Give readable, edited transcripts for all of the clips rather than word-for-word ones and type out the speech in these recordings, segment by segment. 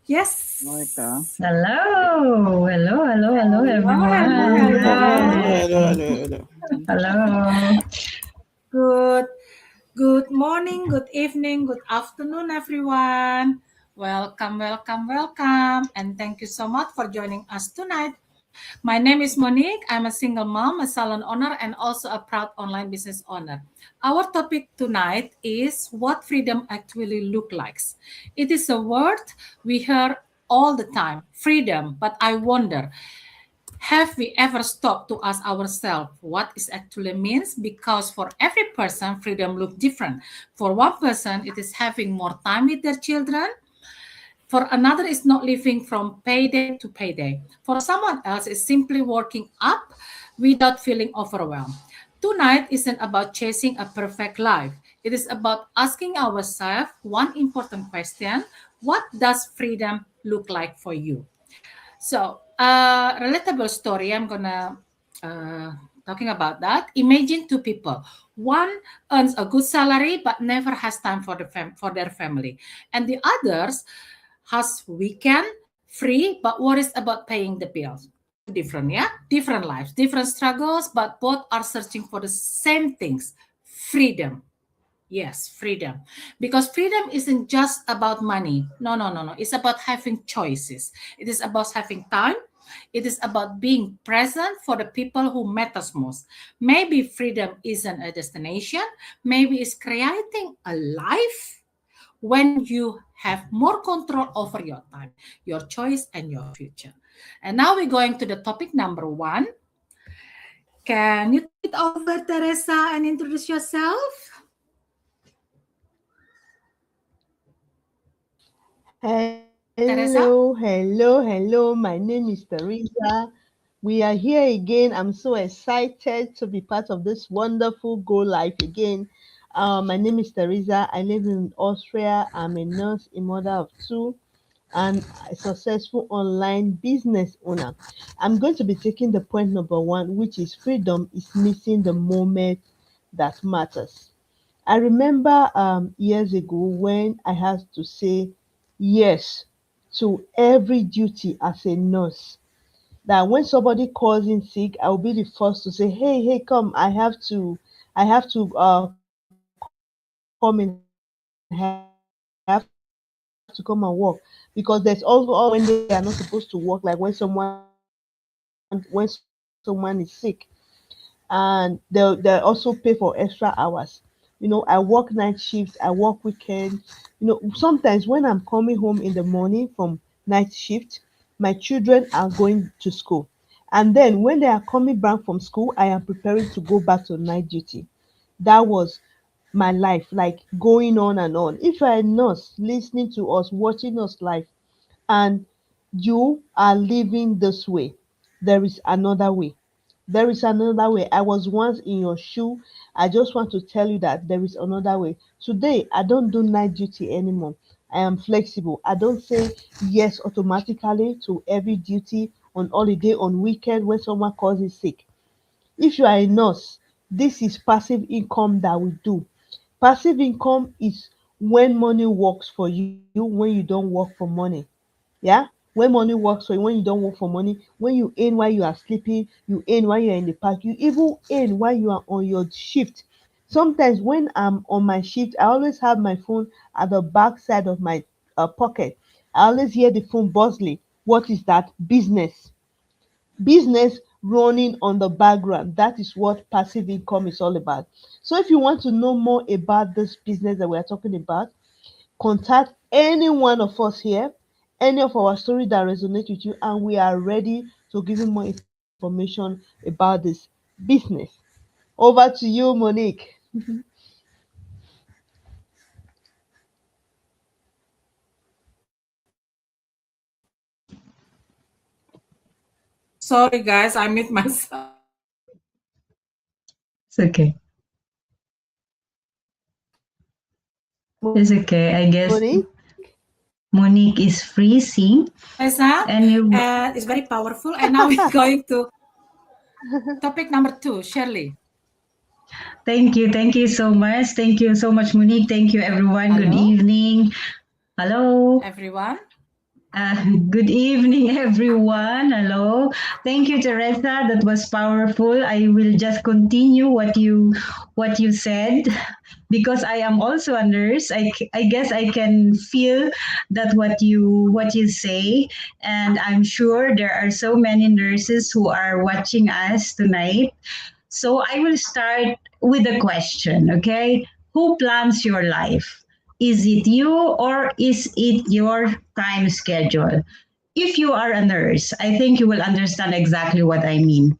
Yes. Monica. Hello, everyone. Hello. Hello. Good morning, good evening, good afternoon, everyone. Welcome, and thank you so much for joining us tonight. My name is Monique. I'm a single mom, a salon owner, and also a proud online business owner. Our topic tonight is what freedom actually look like. It is a word we hear all the time, freedom, but I wonder, have we ever stopped to ask ourselves what it actually means? Because for every person, freedom looks different. For one person, it is having more time with their children. For another, it's not living from payday to payday. For someone else, it's simply working up without feeling overwhelmed. Tonight isn't about chasing a perfect life. It is about asking ourselves one important question: what does freedom look like for you? So, relatable story. I'm gonna talking about that. Imagine two people. One earns a good salary but never has time for for their family, and the others has weekend free but worries about paying the bills. Two different, yeah, different lives, different struggles, but both are searching for the same things: freedom. Yes, freedom. Because freedom isn't just about money. No. It's about having choices. It is about having time. It is about being present for the people who matters most. Maybe freedom isn't a destination. Maybe it's creating a life when you have more control over your time, your choice, and your future. And now we're going to the topic number one. Can you take it over, Teresa, and introduce yourself? Teresa? Hello. My name is Teresa. We are here again. I'm so excited to be part of this wonderful Go Life again. My name is Teresa. I live in Austria. I'm a nurse, a mother of two, and a successful online business owner. I'm going to be taking the point number one, which is freedom is missing the moment that matters. I remember years ago when I had to say yes to every duty as a nurse. That when somebody calls in sick, I will be the first to say, "Hey, come! I have to come in. I have to come and work," because there's also when they are not supposed to work, like when someone is sick, and they'll also pay for extra hours. I work night shifts, I work weekends. Sometimes when I'm coming home in the morning from night shift, my children are going to school. And then when they are coming back from school, I am preparing to go back to night duty. That was my life, like going on and on. If you're a nurse listening to us, watching us live, and you are living this way, there is another way. I was once in your shoe. I just want to tell you that there is another way. Today, I don't do night duty anymore. I am flexible. I don't say yes automatically to every duty on holiday, on weekend when someone calls in sick. If you are a nurse, this is passive income that we do. Passive income is when money works for you when you don't work for money. Yeah, when money works for you when you don't work for money, when you earn while you are sleeping, you earn while you're in the park, you even earn while you are on your shift. Sometimes when I'm on my shift, I always have my phone at the back side of my pocket. I always hear the phone buzzing. What is that? Business running on the background. That is what passive income is all about. So if you want to know more about this business that we are talking about, contact any one of us here, any of our story that resonate with you, and we are ready to give you more information about this business. Over to you, Monique. Sorry, guys, I mute myself. It's okay. It's okay. I guess Monique. Monique is freezing. Teresa, And you, it's very powerful. And now we're going to topic number two, Shirley. thank you so much. Thank you so much, Monique. Thank you, everyone. Good Hello, evening. Hello. everyone. Good evening, everyone. Hello. Thank you, Teresa. That was powerful. I will just continue what you said because I am also a nurse. I guess I can feel that what you say, and I'm sure there are so many nurses who are watching us tonight. So I will start with a question, okay? Who plans your life? Is it you or is it your time schedule? If you are a nurse, I think you will understand exactly what I mean.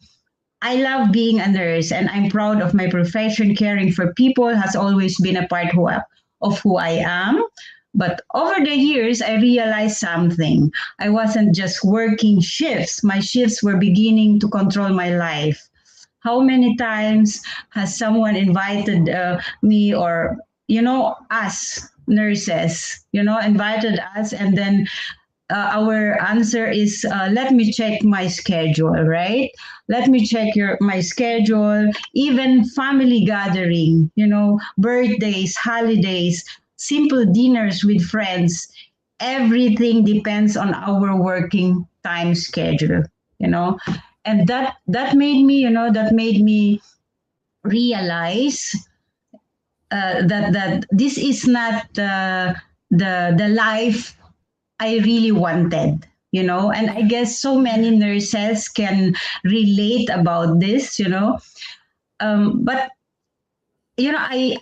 I love being a nurse and I'm proud of my profession. Caring for people has always been a part of who I am. But over the years, I realized something. I wasn't just working shifts, my shifts were beginning to control my life. How many times has someone invited me or, us nurses, invited us, and then our answer is let me check my schedule, right? Let me check my schedule. Even family gathering, birthdays, holidays, simple dinners with friends, everything depends on our working time schedule, you know and that made me realize that this is not the life I really wanted, and I guess so many nurses can relate about this, but I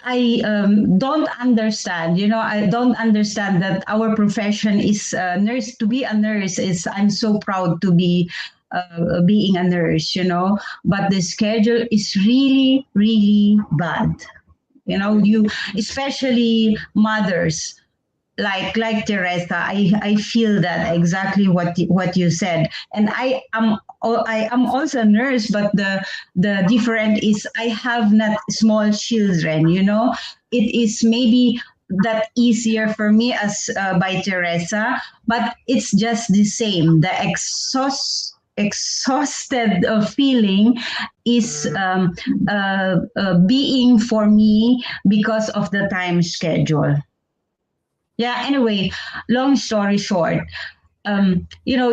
don't understand. I don't understand that our profession is nurse. To be a nurse is I'm so proud to be being a nurse. But the schedule is really really bad. You, especially mothers like Teresa, I feel that exactly what you said, and I am also a nurse, but the different is I have not small children. It is maybe that easier for me as by Teresa, but it's just the same. The exhausted feeling is being for me because of the time schedule. Yeah, anyway, long story short, you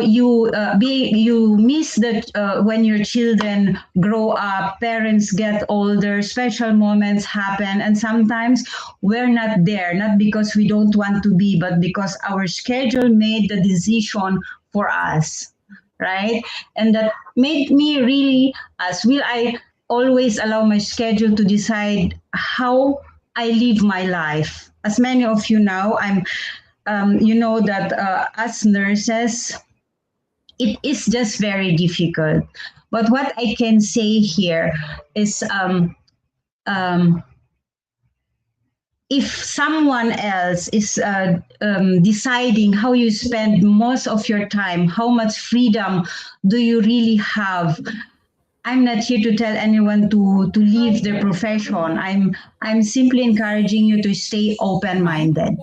miss that when your children grow up, parents get older, special moments happen, and sometimes we're not there, not because we don't want to be, but because our schedule made the decision for us, right? And that made me really ask, will I always allow my schedule to decide how I live my life? As many of you know, you know that as nurses, it is just very difficult. But what I can say here is um, if someone else is deciding how you spend most of your time, how much freedom do you really have? I'm not here to tell anyone to leave their profession. I'm simply encouraging you to stay open-minded.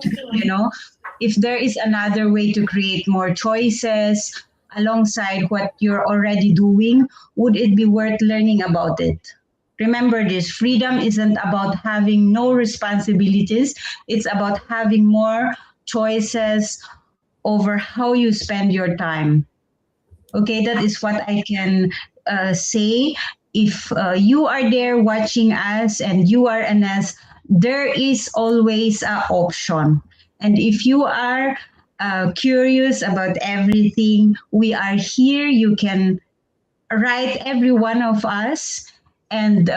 If there is another way to create more choices alongside what you're already doing, would it be worth learning about it? Remember this, freedom isn't about having no responsibilities. It's about having more choices over how you spend your time. Okay, that is what I can say. If you are there watching us and you are an S, there is always an option. And if you are curious about everything, we are here. You can write every one of us, and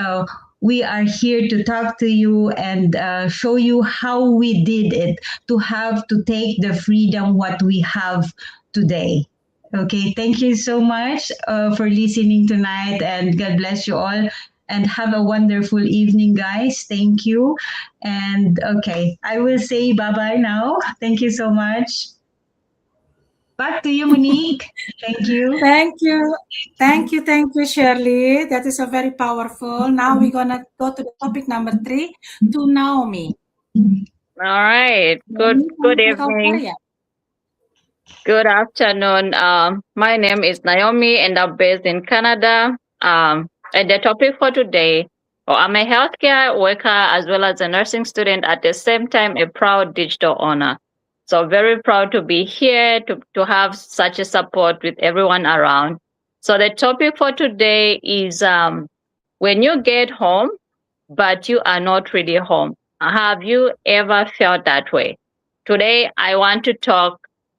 we are here to talk to you and show you how we did it to have to take the freedom what we have today. Okay, thank you so much for listening tonight, and God bless you all. And have a wonderful evening, guys. Thank you. And okay, I will say bye bye now. Thank you so much. Back to you, Monique. Thank you. Thank you. Thank you, Shirley. That is a very powerful. Now we're gonna go to the topic number 3, to Naomi. All right. Good evening. Good afternoon. My name is Naomi and I'm based in Canada. And the topic for today, I'm a healthcare worker as well as a nursing student at the same time, a proud digital owner. So very proud to be here, to have such a support with everyone around. So the topic for today is when you get home, but you are not really home. Have you ever felt that way? Today, I want to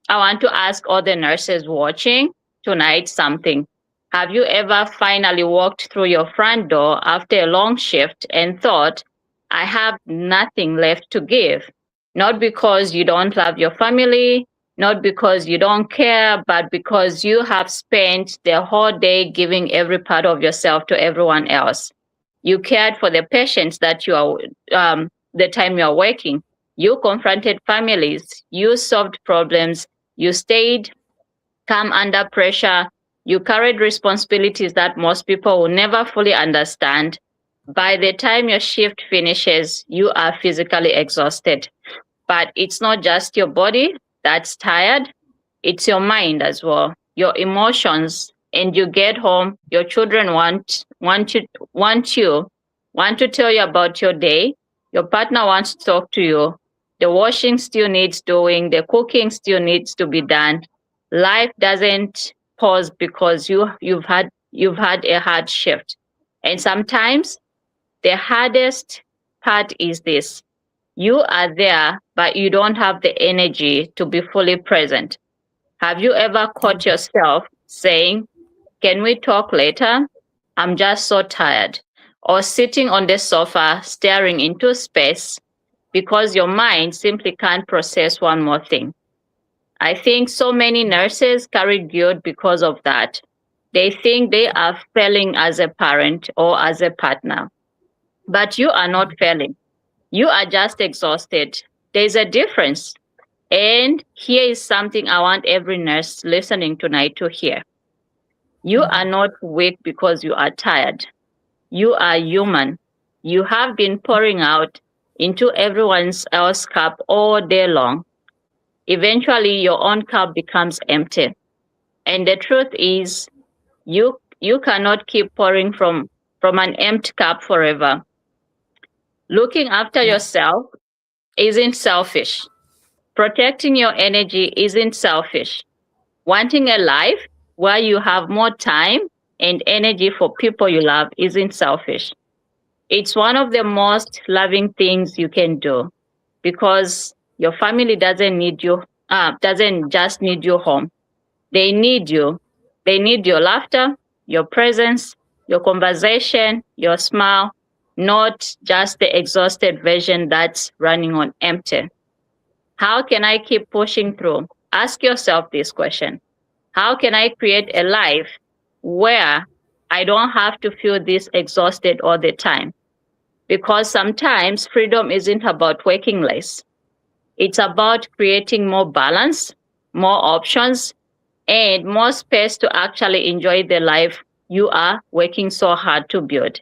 ask all the nurses watching tonight something. Have you ever finally walked through your front door after a long shift and thought, I have nothing left to give? Not because you don't love your family, not because you don't care, but because you have spent the whole day giving every part of yourself to everyone else. You cared for the patients that you are, the time you are working. You confronted families. You solved problems. You stayed calm under pressure. You carried responsibilities that most people will never fully understand. By the time your shift finishes, you are physically exhausted. But it's not just your body that's tired, it's your mind as well, your emotions. And you get home, your children want to tell you about your day. Your partner wants to talk to you. The washing still needs doing, the cooking still needs to be done. Life doesn't pause because you've had a hard shift. And sometimes the hardest part is this: you are there, but you don't have the energy to be fully present. Have you ever caught yourself saying, can we talk later? I'm just so tired. Or sitting on the sofa staring into space because your mind simply can't process one more thing. I think so many nurses carry guilt because of that. They think they are failing as a parent or as a partner. But you are not failing. You are just exhausted. There's a difference. And here is something I want every nurse listening tonight to hear. You are not weak because you are tired. You are human. You have been pouring out into everyone else's cup all day long. Eventually, your own cup becomes empty. And the truth is, you cannot keep pouring from an empty cup forever. Looking after yourself isn't selfish. Protecting your energy isn't selfish. Wanting a life where you have more time and energy for people you love isn't selfish. It's one of the most loving things you can do, because your family doesn't just need you home. They need you. They need your laughter, your presence, your conversation, your smile, not just the exhausted version that's running on empty. How can I keep pushing through? Ask yourself this question. How can I create a life where I don't have to feel this exhausted all the time? Because sometimes freedom isn't about working less. It's about creating more balance, more options, and more space to actually enjoy the life you are working so hard to build.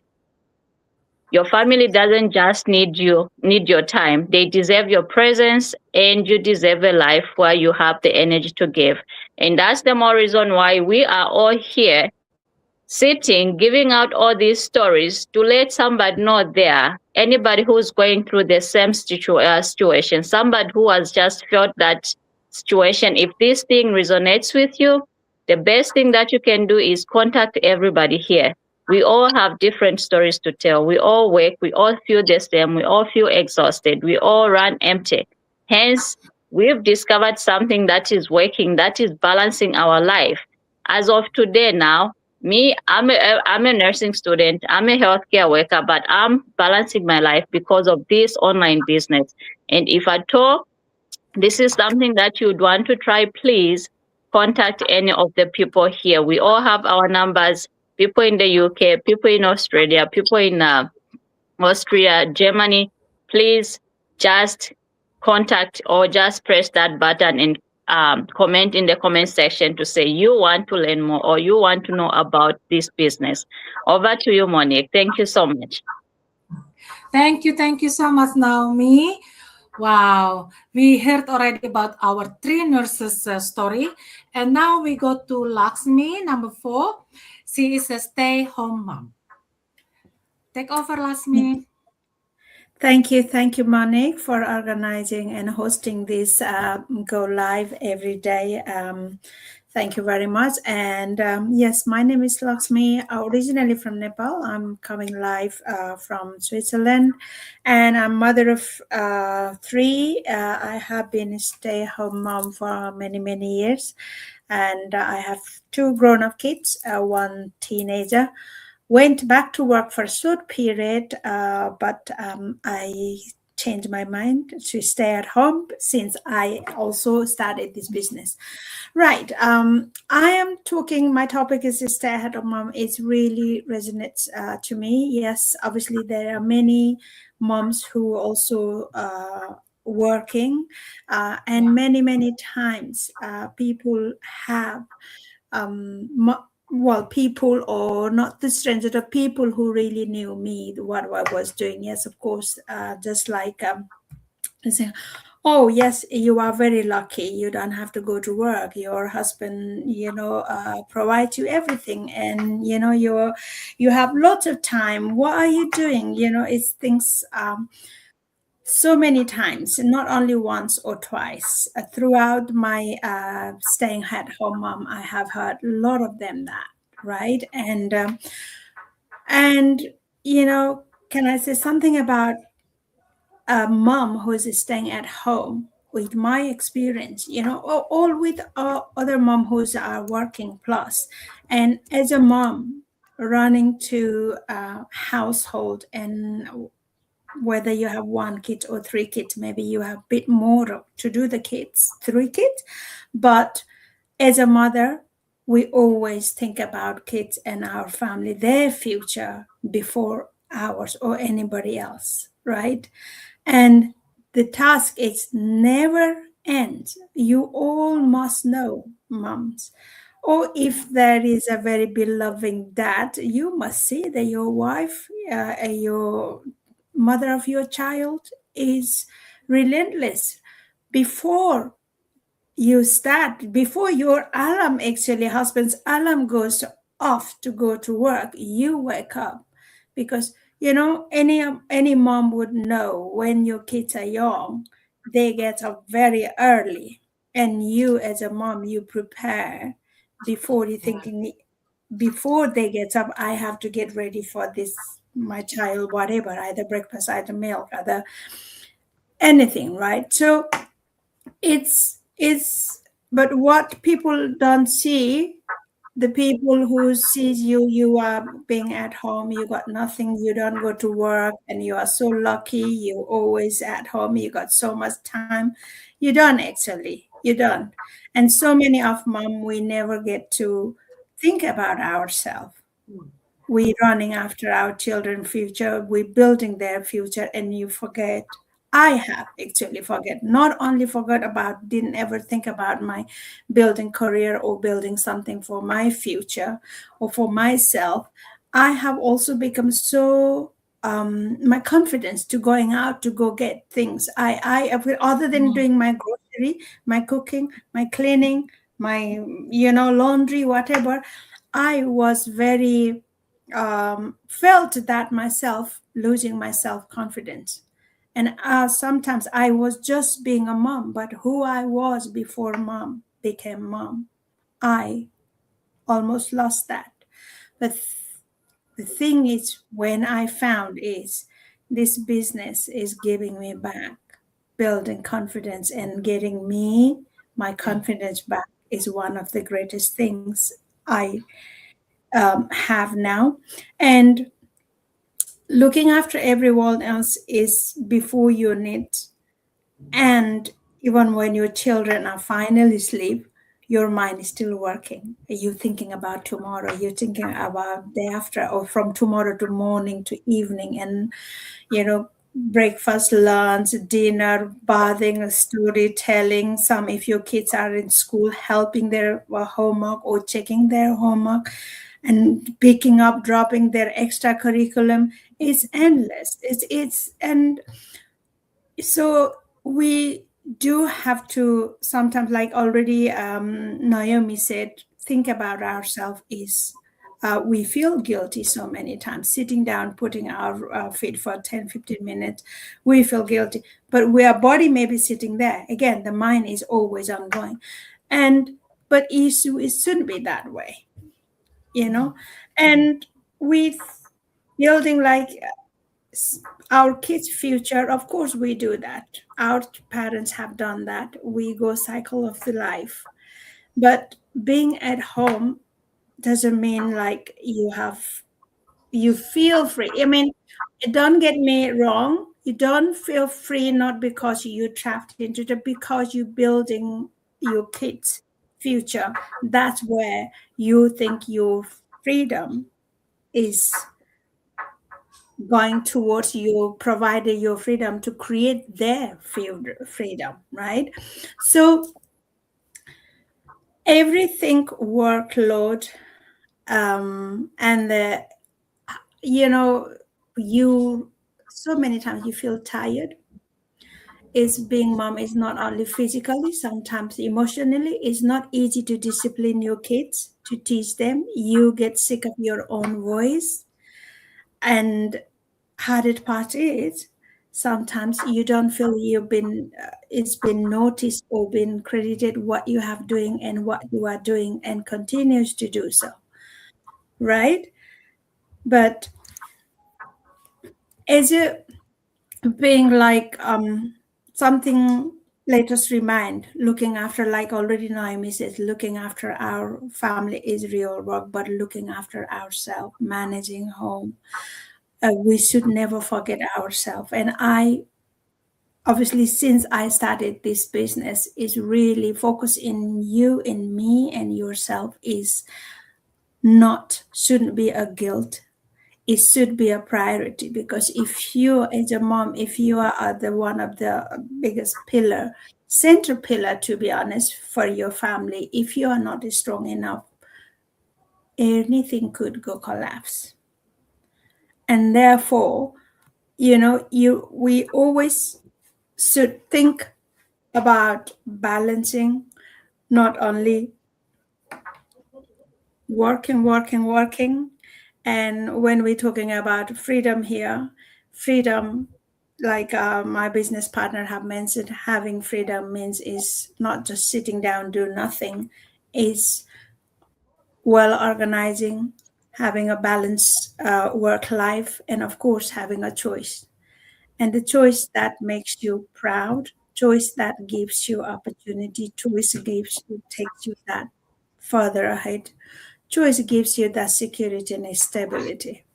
Your family doesn't just need your time. They deserve your presence, and you deserve a life where you have the energy to give. And that's the more reason why we are all here sitting, giving out all these stories to let somebody know there, anybody who's going through the same situation, somebody who has just felt that situation. If this thing resonates with you, the best thing that you can do is contact everybody here. We all have different stories to tell. We all work. We all feel the same. We all feel exhausted. We all run empty. Hence, we've discovered something that is working, that is balancing our life. As of today now, I'm a nursing student. I'm a healthcare worker, but I'm balancing my life because of this online business. And if at all this is something that you'd want to try, please contact any of the people here. We all have our numbers. People in the UK, people in Australia, people in Austria, Germany. Please just contact or just press that button and comment in the comment section to say you want to learn more or you want to know about this business. Over to you, Monique. Thank you so much. Thank you so much, Naomi. Wow, we heard already about our 3 nurses story, and now we go to Laxmi, number 4. She is a stay-home mom. Take over, Laxmi. Thank you, Monique, for organizing and hosting this Go Live every day. Thank you very much. And yes, my name is Lakshmi, originally from Nepal. I'm coming live from Switzerland, and I'm mother of 3. I have been a stay-at-home mom for many, many years, and I have 2 grown-up kids, 1 teenager. Went back to work for a short period, but I changed my mind to stay at home since I also started this business. Right. I am talking, my topic is stay at home mom. It really resonates to me. Yes, obviously there are many moms who also working, and many times people have people, or not the stranger, the people who really knew me, what I was doing. Yes, of course, just like saying, oh yes, you are very lucky, you don't have to go to work, your husband provides you everything, and you have lots of time, what are you doing? It's things so many times, not only once or twice. Throughout my staying at home mom, I have heard a lot of them that, right? And can I say something about a mom who is staying at home? With my experience, all with other mom who's are working plus, and as a mom running to a household, and whether you have 1 kid or 3 kids, maybe you have a bit more to do the kids, 3 kids. But as a mother, we always think about kids and our family, their future before ours or anybody else, right? And the task is never ends. You all must know, moms. Or if there is a very beloved dad, you must see that your wife, your mother of your child is relentless. Before you start, before your alarm, actually husband's alarm goes off to go to work, you wake up, because any mom would know when your kids are young, they get up very early, and you as a mom, you prepare before you thinking, before they get up, I have to get ready for this, my child, whatever, either breakfast, either milk, either anything, right? So it's but what people don't see, the people who sees you are being at home, you got nothing, you don't go to work, and you are so lucky, you always at home, you got so much time. You don't, actually, you don't. And so many of mom, we never get to think about ourselves. We running after our children's future, we building their future, and you forget. I have actually forget, not only forgot about, didn't ever think about my building career or building something for my future or for myself. I have also become so my confidence to going out to go get things. I other than doing my grocery, my cooking, my cleaning, my laundry, whatever, I was very felt that myself losing my self-confidence. And sometimes I was just being a mom, but who I was before mom became mom, I almost lost that. But the thing is, when I found is this business is giving me back, building confidence and getting me my confidence back is one of the greatest things I have now. And looking after everyone else is before your needs. And even when your children are finally asleep, your mind is still working. You're thinking about tomorrow, you're thinking about day after, or from tomorrow to morning to evening, and breakfast, lunch, dinner, bathing, storytelling. Some, if your kids are in school, helping their homework or checking their homework, and picking up, dropping their extra curriculum is endless. And so we do have to sometimes, like already Naomi said, think about ourselves is we feel guilty so many times. Sitting down, putting our feet for 10, 15 minutes, we feel guilty. But our body may be sitting there. Again, the mind is always ongoing. But it shouldn't be that way, you know? And with building like our kids' future, of course we do that. Our parents have done that. We go cycle of the life. But being at home doesn't mean like you feel free. I mean, don't get me wrong. You don't feel free not because you trapped into it, because you're building your kids' future. That's where you think your freedom is going towards you, providing your freedom to create their freedom, right? So everything workload, and the, you so many times you feel tired. Is being mom is not only physically, sometimes emotionally. It's not easy to discipline your kids, to teach them. You get sick of your own voice. And hardest part is sometimes you don't feel you've been it's been noticed or been credited what you have doing and what you are doing, and continues to do so, right? But is it being like something, let us remind, looking after, like already Naomi says, looking after our family is real work, but looking after ourselves, managing home, we should never forget ourselves. And I obviously, since I started this business, is really focus in you, in me, and yourself. Is not, shouldn't be a guilt. It should be a priority, because if you as a mom, if you are the one of the biggest pillar, center pillar, to be honest, for your family, if you are not strong enough, anything could go collapse. And therefore, we always should think about balancing, not only working. And when we're talking about freedom here, freedom, like my business partner have mentioned, having freedom means is not just sitting down, do nothing, is well organizing, having a balanced work life, and of course having a choice. And the choice that makes you proud, choice that gives you opportunity, choice takes you that further ahead, choice gives you that security and stability.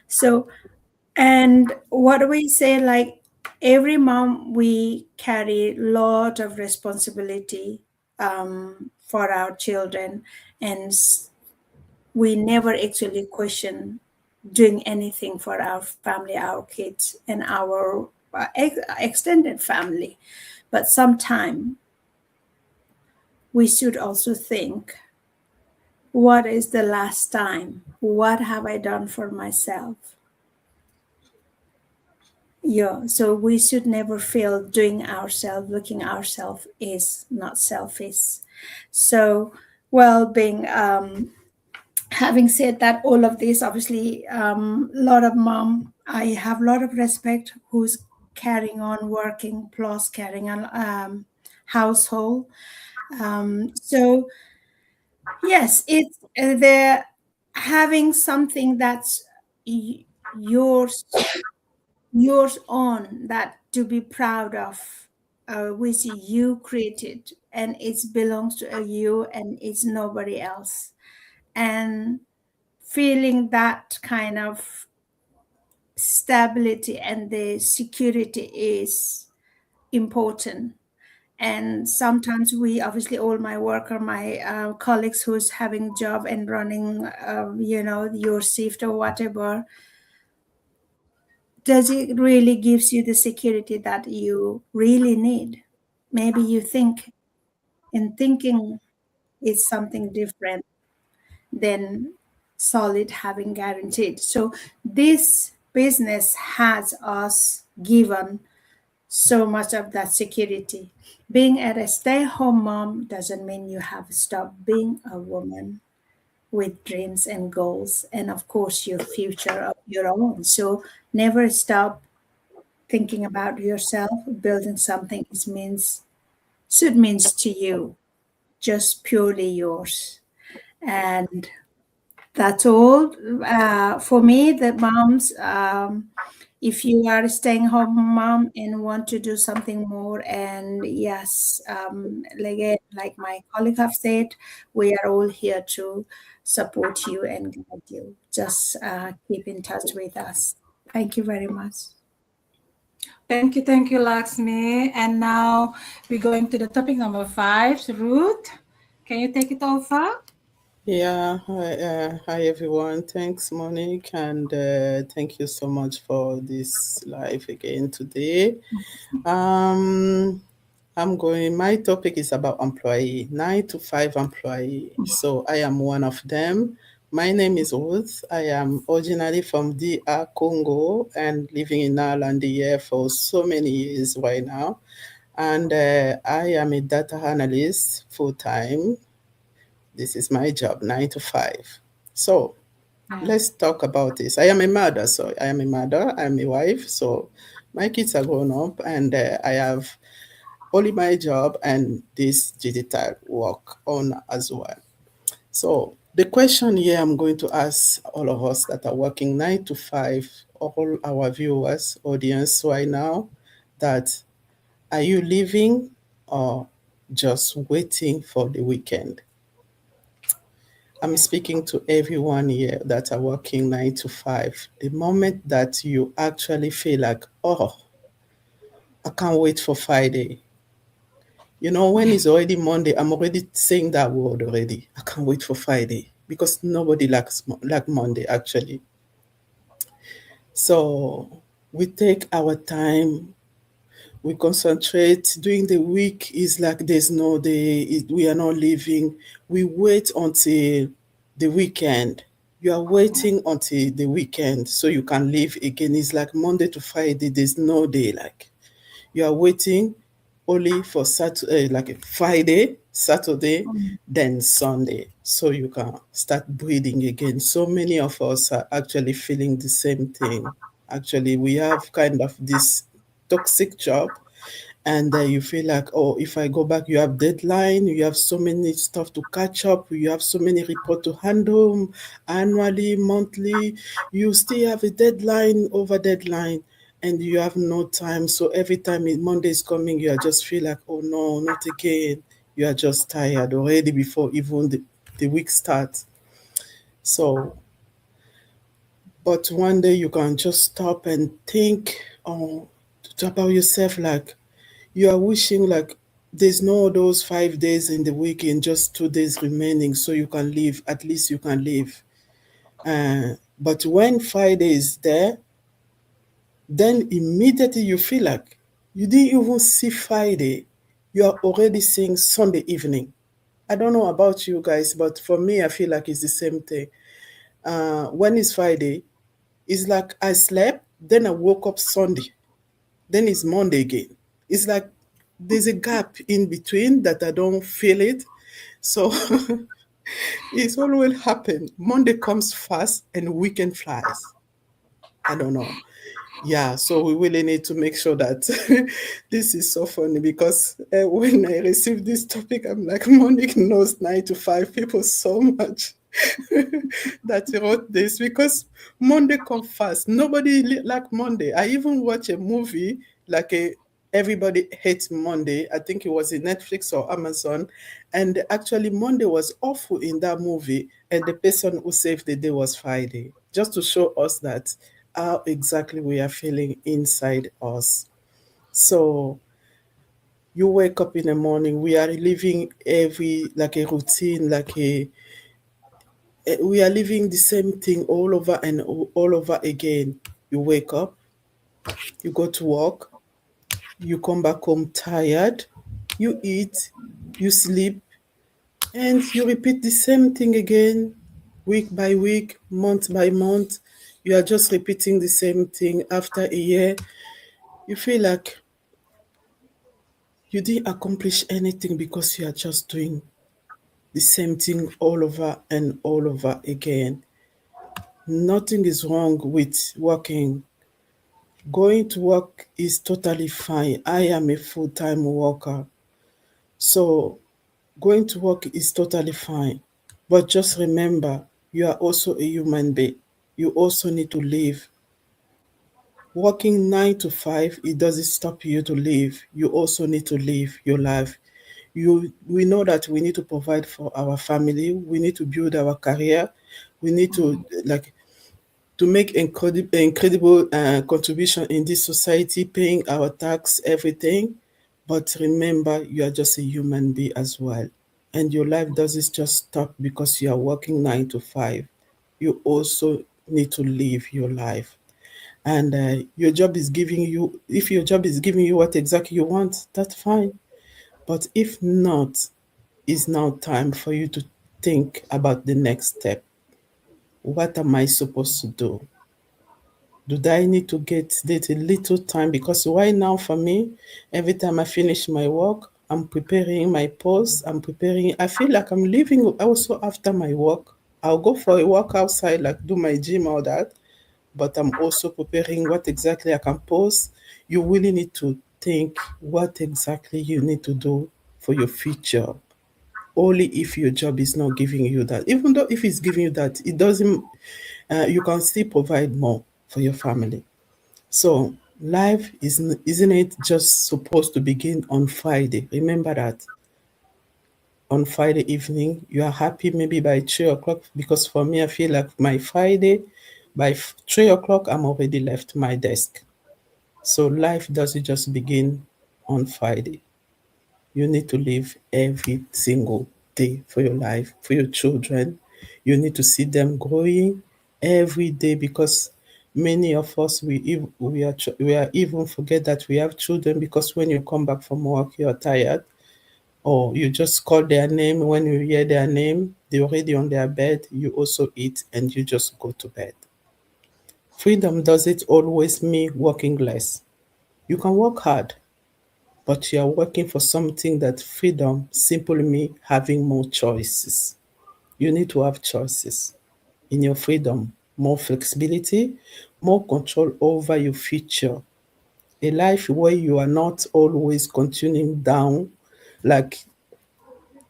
So, and what do we say, like every mom, we carry a lot of responsibility for our children, and we never actually question doing anything for our family, our kids, and our extended family. But sometimes we should also think, what is the last time? What have I done for myself? Yeah, so we should never feel doing ourselves, looking ourselves is not selfish. So, well, being having said that, all of this, obviously, a lot of mom, I have a lot of respect who's carrying on working plus carrying on household. So yes, it's they're having something that's yours own, that to be proud of, which you created, and it belongs to you and it's nobody else. And feeling that kind of stability and the security is important. And sometimes we, obviously, all my worker, my colleagues who's having job and running your shift or whatever, does it really gives you the security that you really need? Maybe you think, and thinking is something different than solid having guaranteed. So this business has us given so much of that security. Being at a stay-home mom doesn't mean you have stopped being a woman. with dreams and goals, and of course, your future of your own. So never stop thinking about yourself. Building something means to you, just purely yours. And that's all for me. The moms, if you are a staying home mom and want to do something more, and yes, like my colleague have said, we are all here to support you and guide you. Just keep in touch with us. Thank you very much. Thank you, Lakshmi. And now we're going to the topic number 5. Ruth, can you take it over? Yeah, hi everyone. Thanks, Monique, and thank you so much for this live again today. My topic is about employee, 9 to 5 employee. So I am one of them. My name is Ruth. I am originally from DR Congo and living in Ireland here for so many years right now. And I am a data analyst full-time. This is my job, 9 to 5. So let's talk about this. I am a mother, I'm a wife. So my kids are grown up and I have only my job and this digital work on as well. So the question here I'm going to ask all of us that are working 9 to 5, all our viewers, audience right now, that are you living or just waiting for the weekend? I'm speaking to everyone here that are working 9 to 5. The moment that you actually feel like, oh, I can't wait for Friday. You know, when it's already Monday, I'm already saying that word already. I can't wait for Friday because nobody likes Monday, actually. So we take our time. We concentrate. During the week, it's like there's no day. We are not leaving. We wait until the weekend. You are waiting until the weekend so you can leave again. It's like Monday to Friday. There's no day. Like you are waiting only for Saturday, like Friday, Saturday, then Sunday, so you can start breathing again. So many of us are actually feeling the same thing. Actually, we have kind of this toxic job and you feel like, oh, if I go back, you have deadline, you have so many stuff to catch up, you have so many report to handle annually, monthly, you still have a deadline over deadline and you have no time. So every time Monday is coming, you are just feel like, oh no, not again. You are just tired already before even the week starts. So, but one day you can just stop and think about yourself, like you are wishing like there's no those 5 days in the week and just 2 days remaining so you can leave, at least you can leave. But when Friday is there, then immediately you feel like you didn't even see Friday, you are already seeing Sunday evening. I don't know about you guys, but for me, I feel like it's the same thing. When it's Friday, it's like I slept, then I woke up Sunday, then it's Monday again. It's like there's a gap in between that I don't feel it. So it's always happen. Monday comes fast and weekend flies. I don't know. Yeah, so we really need to make sure that this is so funny because when I received this topic, I'm like, Monique knows 9 to 5 people so much that he wrote this because Monday comes fast. Nobody like Monday. I even watch a movie like Everybody Hates Monday. I think it was in Netflix or Amazon. And actually Monday was awful in that movie. And the person who saved the day was Friday. Just to show us that how exactly we are feeling inside us. So you wake up in the morning, we are living like a routine, we are living the same thing all over and all over again. You wake up, you go to work, you come back home tired, you eat, you sleep, and you repeat the same thing again, week by week, month by month. You are just repeating the same thing after a year. You feel like you didn't accomplish anything because you are just doing the same thing all over and all over again. Nothing is wrong with working. Going to work is totally fine. I am a full-time worker. So going to work is totally fine. But just remember, you are also a human being. You also need to live. Working 9 to 5, it doesn't stop you to live. You also need to live your life. We know that we need to provide for our family. We need to build our career. We need to make incredible contribution in this society, paying our tax, everything. But remember, you are just a human being as well. And your life doesn't just stop because you are working 9 to 5. You also need to live your life. And your job is giving you, if your job is giving you what exactly you want, that's fine. But if not, it's now time for you to think about the next step. What am I supposed to do? Do I need to get a little time? Because right now for me, every time I finish my work, I'm preparing my post, I feel like I'm leaving also after my work. I'll go for a walk outside, like do my gym, all that. But I'm also preparing what exactly I can post. You really need to think what exactly you need to do for your future. Only if your job is not giving you that. Even though if it's giving you that, it doesn't, you can still provide more for your family. So life isn't it just supposed to begin on Friday? Remember that. On Friday evening, you are happy maybe by 3 o'clock, because for me, I feel like my Friday, by 3 o'clock, I'm already left my desk. So life doesn't just begin on Friday. You need to live every single day for your life, for your children. You need to see them growing every day, because many of us we are even forget that we have children, because when you come back from work, you're tired, or you just call their name. When you hear their name, they're already on their bed. You also eat and you just go to bed. Freedom doesn't always mean working less. You can work hard, but you are working for something that freedom simply means having more choices. You need to have choices in your freedom, more flexibility, more control over your future. A life where you are not always continuing down, like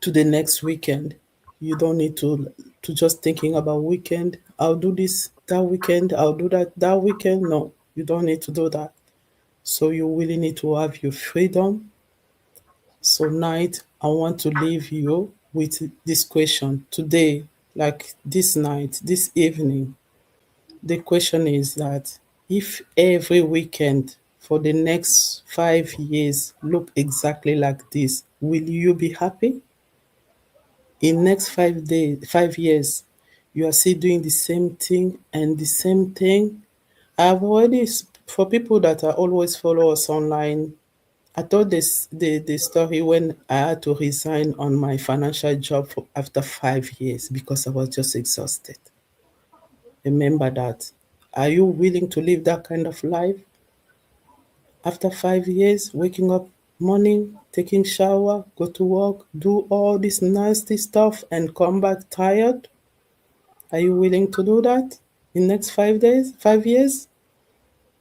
to the next weekend. You don't need to just thinking about weekend. I'll do this that weekend. I'll do that weekend. No, you don't need to do that. So you really need to have your freedom. So night, I want to leave you with this question today, like this night, this evening. The question is that if every weekend for the next 5 years look exactly like this, will you be happy? In next 5 years, you are still doing the same thing and the same thing. I've already, for people that are always follow us online, I told the story when I had to resign on my financial job after 5 years because I was just exhausted. Remember that. Are you willing to live that kind of life? After 5 years, waking up morning, taking shower, go to work, do all this nasty stuff and come back tired? Are you willing to do that in next 5 years?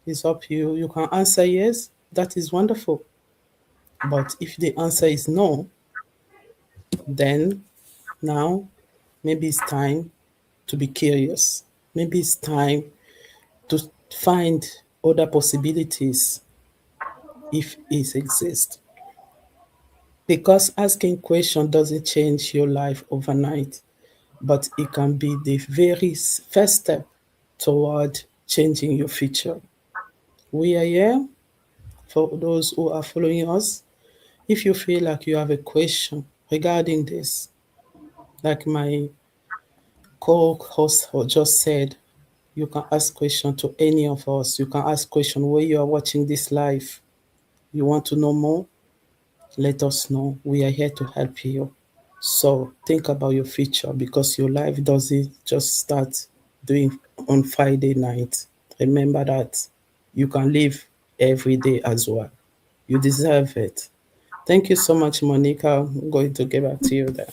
It's up to you. You can answer yes. That is wonderful. But if the answer is no, then now maybe it's time to be curious. Maybe it's time to find other possibilities if it exists. Because asking question doesn't change your life overnight, but it can be the very first step toward changing your future. We are here for those who are following us. If you feel like you have a question regarding this, like my co-host just said, you can ask question to any of us. You can ask question where you are watching this live. You want to know more? Let us know. We are here to help you. So think about your future, because your life doesn't just start doing on Friday night. Remember that you can live every day as well. You deserve it. Thank you so much, Monica. I'm going to get back to you there.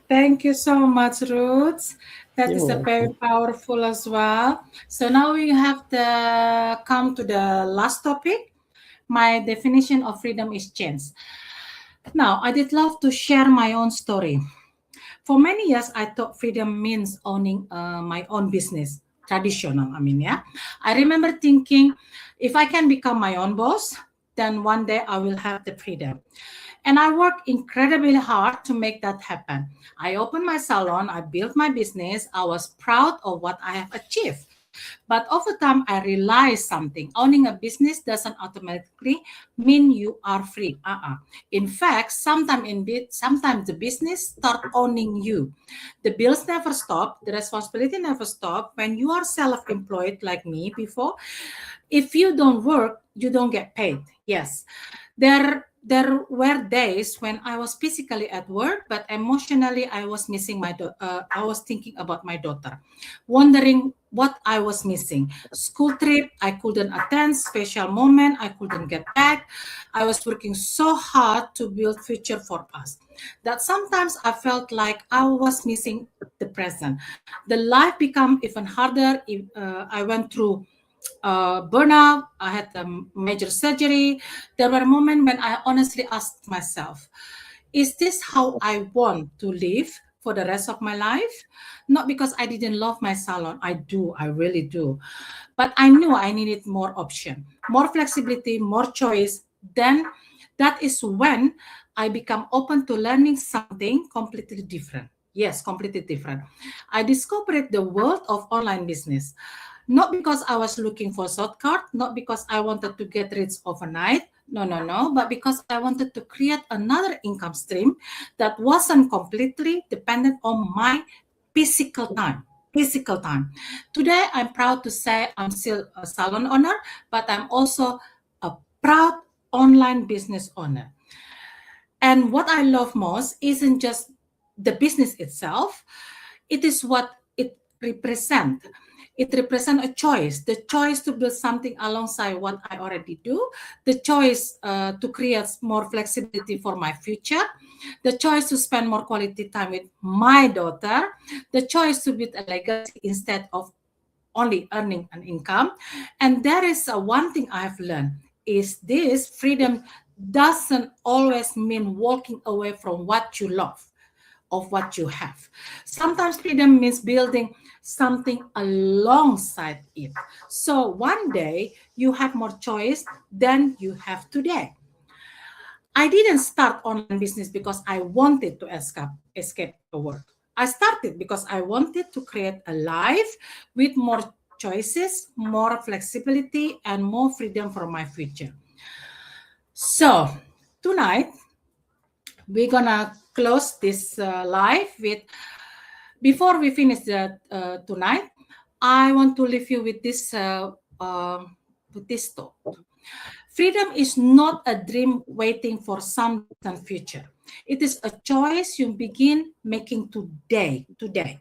Thank you so much, Ruth. That You're is a very welcome. powerful as well. So now we have to come to the last topic. My definition of freedom is change. Now, I did love to share my own story. For many years, I thought freedom means owning my own business. Traditional, I mean, yeah. I remember thinking, if I can become my own boss, then one day I will have the freedom. And I worked incredibly hard to make that happen. I opened my salon, I built my business, I was proud of what I have achieved. But over time, I realized something. Owning a business doesn't automatically mean you are free. In fact, sometimes the business start owning you. The bills never stop. The responsibility never stop. When you are self-employed like me before, if you don't work, you don't get paid. Yes. There were days when I was physically at work, but emotionally I was missing I was thinking about my daughter, wondering what I was missing. School trip I couldn't attend, special moment I couldn't get back. I was working so hard to build future for us that sometimes I felt like I was missing the present. The life became even harder. I went through burnout. I had a major surgery. There were moments when I honestly asked myself, is this how I want to live for the rest of my life? Not because I didn't love my salon. I do. I really do. But I knew I needed more option, more flexibility, more choice. Then that is when I become open to learning something completely different. Yes, completely different. I discovered the world of online business. Not because I was looking for a shortcut, not because I wanted to get rich overnight. No, but because I wanted to create another income stream that wasn't completely dependent on my physical time. Physical time. Today, I'm proud to say I'm still a salon owner, but I'm also a proud online business owner. And what I love most isn't just the business itself, it is what it represents. It represents a choice, the choice to build something alongside what I already do, the choice to create more flexibility for my future, the choice to spend more quality time with my daughter, the choice to build a legacy instead of only earning an income. And there is one thing I've learned is this: freedom doesn't always mean walking away from what you love, of what you have. Sometimes freedom means building something alongside it. So one day you have more choice than you have today. I didn't start online business because I wanted to escape the work. I started because I wanted to create a life with more choices, more flexibility, and more freedom for my future. So tonight we're gonna close this live with, before we finish tonight, I want to leave you with this thought. Freedom is not a dream waiting for some distant future. It is a choice you begin making today. Today.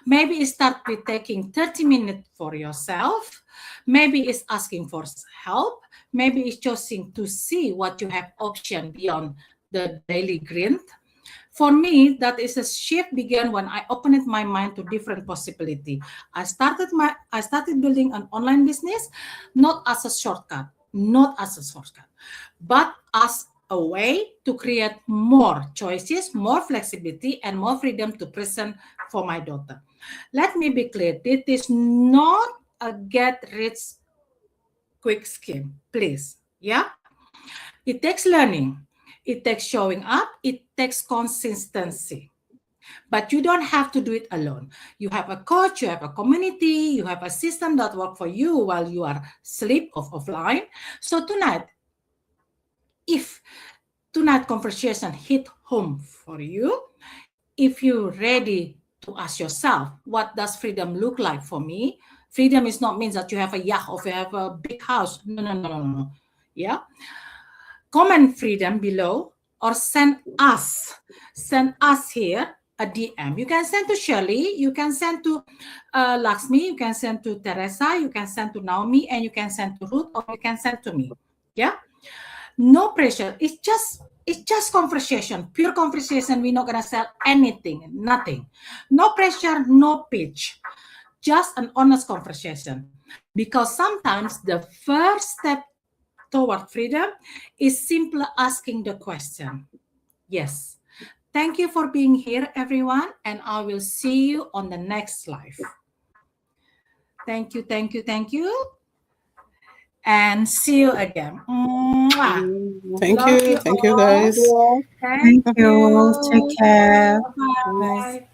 Maybe it starts with taking 30 minutes for yourself. Maybe it's asking for help. Maybe it's choosing to see what you have option beyond the daily grind. For me, that is a shift began when I opened my mind to different possibility. I started building an online business, not as a shortcut, but as a way to create more choices, more flexibility, and more freedom to present for my daughter. Let me be clear, it is not a get rich quick scheme, please. Yeah, it takes learning. It takes showing up. It takes consistency. But you don't have to do it alone. You have a coach, you have a community, you have a system that works for you while you are asleep offline. So tonight, if tonight conversation hit home for you, if you're ready to ask yourself, what does freedom look like for me? Freedom is not means that you have a yacht or you have a big house. No. Yeah. Comment freedom below or send us here a DM. You can send to Shirley, you can send to Lakshmi, you can send to Teresa, you can send to Naomi, and you can send to Ruth, or you can send to me. Yeah, no pressure. It's just It's just conversation, pure conversation. We're not gonna sell anything, nothing. No pressure, no pitch. Just an honest conversation. Because sometimes the first step toward freedom is simply asking the question. Yes. Thank you for being here, everyone, and I will see you on the next live. Thank you, thank you, thank you. And see you again. Mwah. Thank Love you. Thank you, all. guys. Thank you. Take care. Bye.